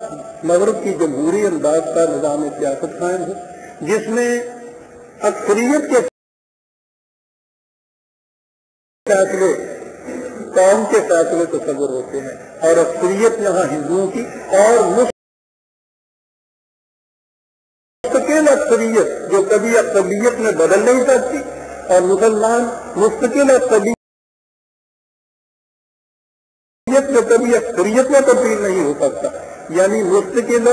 مغرب کی جمہوری انداز کا نظام سیاست قائم ہے، جس میں اکثریت کے فیصلے قوم کے فیصلے تصور ہوتے ہیں، اور اکثریت یہاں ہندوؤں کی، اور مستقل اکثریت جو کبھی اقلیت میں بدل نہیں سکتی، اور مسلمان مستقل اقلیت میں کبھی اکثریت میں تبدیل نہیں ہو سکتا، یعنی مستقل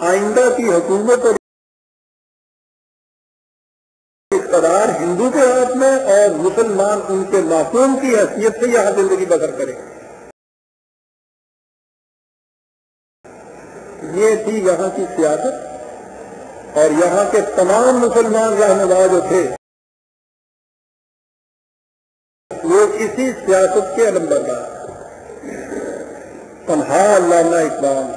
آئندہ کی حکومت اور اقتدار ہندو کے ہاتھ میں، اور مسلمان ان کے معصوم کی حیثیت سے یہاں زندگی بسر کرے۔ یہ تھی یہاں کی سیاست، اور یہاں کے تمام مسلمان رہنما جو تھے وہ اسی سیاست کے علمبردار۔ تنہا علامہ اقبال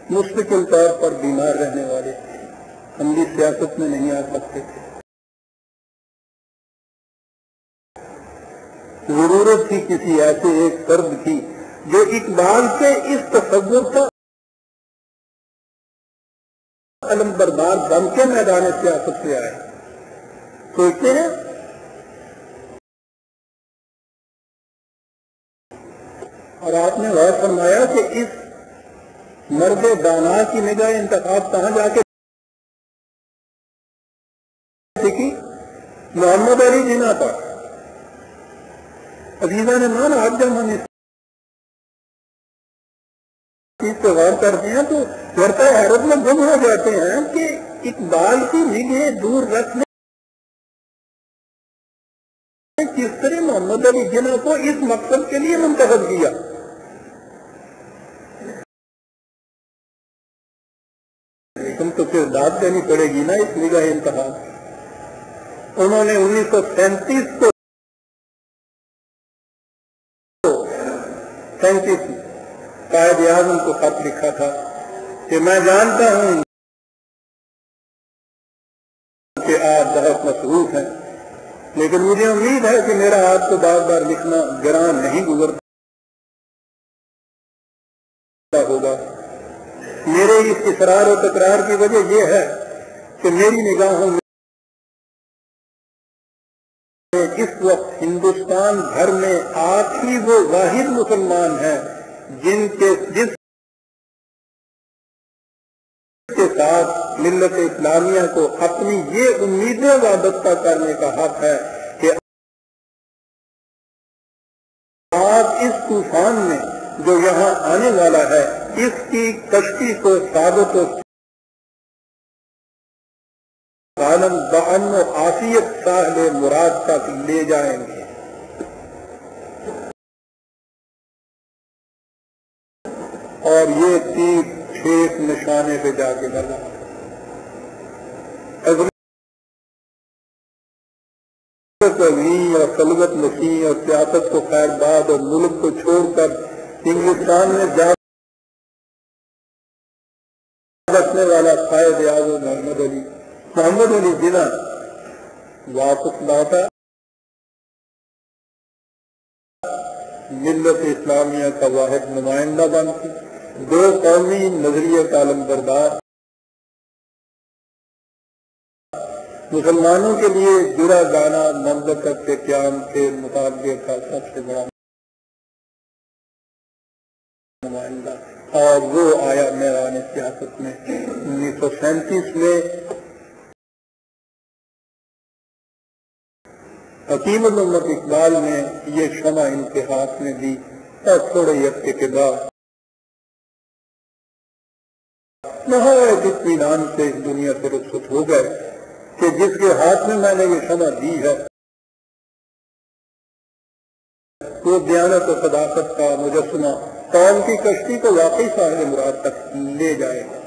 مستقل طور پر بیمار رہنے والے تھے، عملی سیاست میں نہیں آ سکتے تھے۔ ضرورت تھی کسی ایسے ایک فرد کی جو اقبال کے اس تصور کا علمبردار بن کے میدان سیاست سے آئے۔ سوچتے ہیں اور آپ نے غور فرمایا کہ اس مرد دانا کی نگاہ انتخاب کہاں جا کے دیکھی؟ محمد علی جناح پر۔ عزیزان مان، آج جب ہم اس چیز پہ غور کرتے ہیں تو ورثہ حیرت میں گم ہو جاتے ہیں کہ اقبال کی نگاہ دور رکھنے کس طرح محمد علی جناح کو اس مقصد کے لیے منتخب کیا۔ تم تو پھر داد دینی پڑے گی نا اس نگاہ انتخاب۔ انہوں نے 1937 کو قائد اعظم کو خط لکھا تھا کہ میں جانتا ہوں کہ آپ بہت مصروف ہیں، لیکن مجھے امید ہے کہ میرا آپ کو بار بار لکھنا گران نہیں گزرتا ہوگا۔ میرے اس اصرار و تکرار کی وجہ یہ ہے کہ میری نگاہوں میں اس وقت ہندوستان بھر میں آپ ہی وہ واحد مسلمان ہیں جس کے ساتھ ملت اسلامیہ کو اپنی یہ امیدیں وابستہ کرنے کا حق ہے کہ آپ اس طوفان میں جو یہاں آنے والا ہے اس کی کشتی کو ثابت و سالم بامن و عافیت ساحل مراد تک لے جائیں گے۔ اور یہ تیر ٹھیک نشانے پہ جا کے لگا۔ اور خلوت مسیح اور سیاست کو خیر باد اور ملک کو چھوڑ کر ہندوستان میں جا رکھنے والا قائد اعظم محمد علی جناح واپس لوٹا، ملت اسلامیہ کا واحد نمائندہ بن کے دو قومی نظریے کا علمبردار، مسلمانوں کے لیے جڑا گانا مملکت کے قیام کے مطالبے کا سب سے بڑا نمائندہ، اور وہ آیا میدان سیاست میں 1937 میں۔ حکیم الامت اقبال نے یہ شمع ان کے ہاتھ میں دی، اور تھوڑے عرصے کے بعد نہایت اطمینان سے اس دنیا سے رخصت ہو گئے کہ جس کے ہاتھ میں میں نے یہ شمع دی ہے وہ دیانت و صداقت کا مجسمہ قوم کی کشتی کو واقعی ساحل مراد تک لے جائے گا۔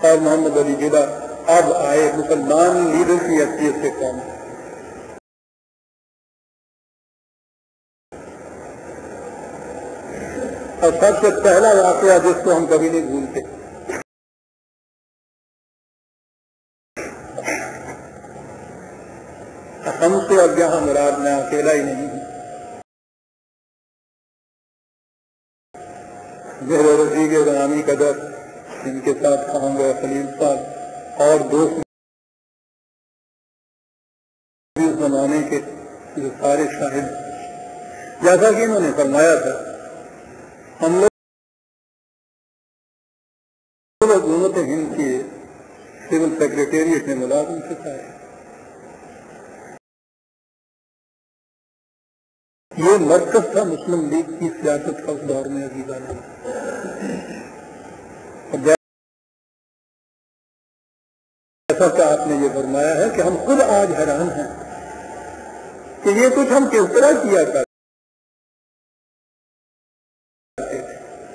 اور محمد علی جناح اب آئے مسلمان لیڈر کی حیثیت سے قوم، اور سب سے پہلا واقعہ جس کو ہم کبھی نہیں بھولتے، ہم سے اب یہاں مراد میں اکیلا ہی نہیں ہوں، میرے رفیق غلامی قدر جن کے ساتھ کہوں گا خلیل صاحب اور دوست اس زمانے کے جو سارے شاہد، جیسا کہ انہوں نے فرمایا تھا، ہم لوگ حکومت ہند کے سول سیکریٹریٹ میں ملازم سے ہے، یہ مرکز تھا مسلم لیگ کی سیاست کا اس دور میں عزیزان، جیسا کہ آپ نے یہ فرمایا ہے کہ ہم خود آج حیران ہیں کہ یہ کچھ ہم کس طرح کیا کرتے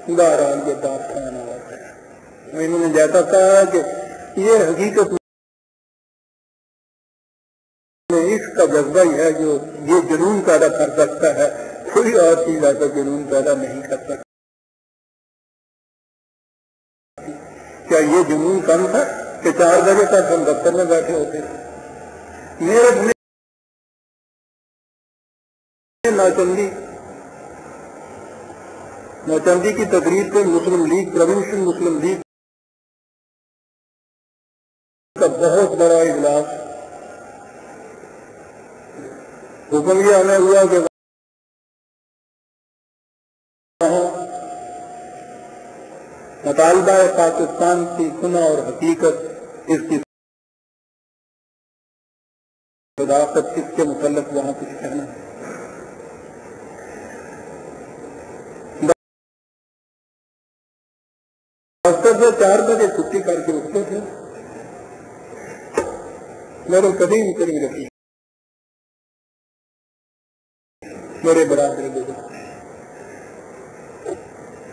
بہرحال یہ بات کھانا ہوتا ہے، انہوں نے جیسا کہا کہ یہ حقیقت میں اس کا جذبہ ہی ہے جو یہ جنون پیدا کر سکتا ہے، کوئی اور چیز ایسا جنون پیدا نہیں کر سکتا۔ کیا یہ جنون کم تھا کہ 4 بجے تک ہم دفتر میں بیٹھے ہوتے تھے؟ میرٹھ میں نوچندی کی تقریب پہ مسلم لیگ، پروونشل مسلم لیگ کا بہت بڑا اجلاس، حکم یہ ہمیں ہوا کہ مطالبہ پاکستان کی سنا اور حقیقت، اس کی صداقت، اس کے متعلق وہاں کچھ کہنا ہے۔ دفتر سے 4 بجے چھٹی کر کے اٹھتے تھے، میرے قدیم قریب رکھی میرے برادری لوگ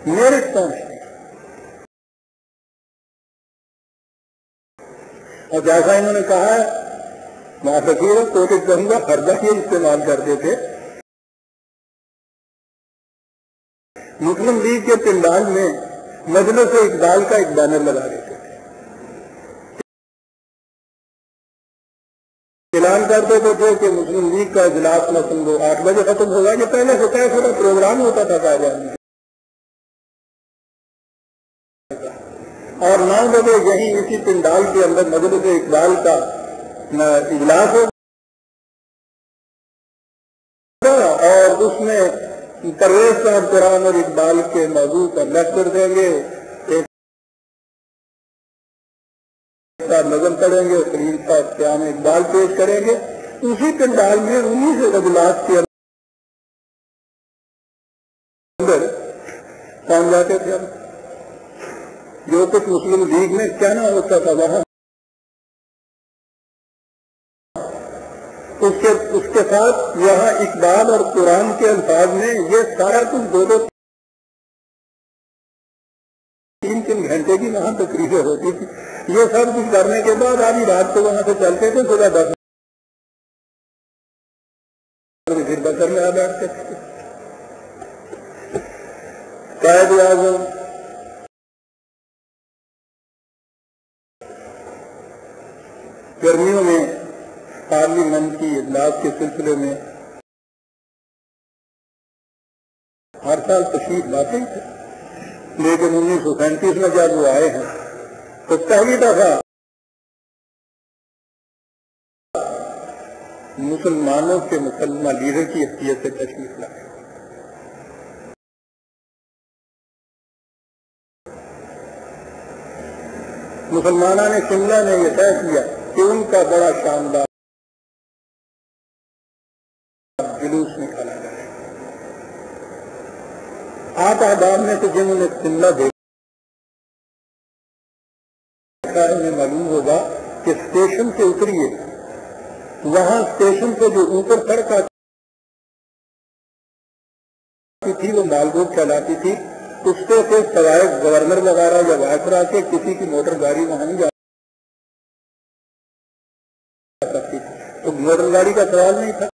میرے پہنچتے، اور جیسا انہوں نے کہا ہے وہاں فقیر کوشش کروں گا، ہردہ یہ استعمال کرتے تھے، مسلم لیگ کے پنڈال میں مجلس اقبال کا ایک بینر لگا دیتے تھے، اعلان کرتے تھے کہ مسلم لیگ کا اجلاس مثلاً 8 بجے ختم ہوگا، یہ پہلے سے طے شدہ پروگرام ہوتا تھا قائدین میں، اور 9 بجے یہیں اسی پنڈال کے اندر مجلس اقبال کا اجلاس ہوگا، اور اس میں پرویز صاحب قرآن اور اقبال کے موضوع پر لیکچر دیں گے، ایک صاحب نظم پڑھیں گے، خلیل صاحب قیام اقبال پیش کریں گے، اسی پنڈال میں انہی سے اجلاس کے اندر پہنچ جاتے تھے۔ جو کچھ مسلم لیگ میں کہنا ہوتا تھا وہاں اس کے ساتھ یہاں اقبال اور قرآن کے الفاظ میں یہ سارا کچھ 2-3 گھنٹے کی وہاں تقریریں ہوتی تھی، یہ سب کچھ کرنے کے بعد آدھی رات کو وہاں سے چلتے تھے، صبح 10 بجے پھر بسر میں آ بیٹھتے تھے۔ قائد اعظم گرمیوں میں پارلیمنٹ کی اجلاس کے سلسلے میں ہر سال تشریف لاتے ہی تھے، لیکن 1937 میں جب وہ آئے ہیں تو پہلی دفعہ مسلمانوں کے مسلمہ لیڈر کی حیثیت سے تشریف لائے۔ مسلمانوں نے شملہ نے یہ طے کیا کہ ان کا بڑا شاندار جلوس نکالا جائے۔ آپ احباب میں سے جنہوں نے شملہ دیکھا انہیں معلوم ہوگا کہ اسٹیشن سے اتریے، وہاں اسٹیشن سے جو اوپر سڑک آتی تھی وہ مال روڈ کہلاتی تھی، اس سے سوائے گورنر وغیرہ یا وائسرا کے کسی کی موٹر گاڑی وہاں نہیں جا سکتی تھی، تو موٹر گاڑی کا سوال نہیں تھا۔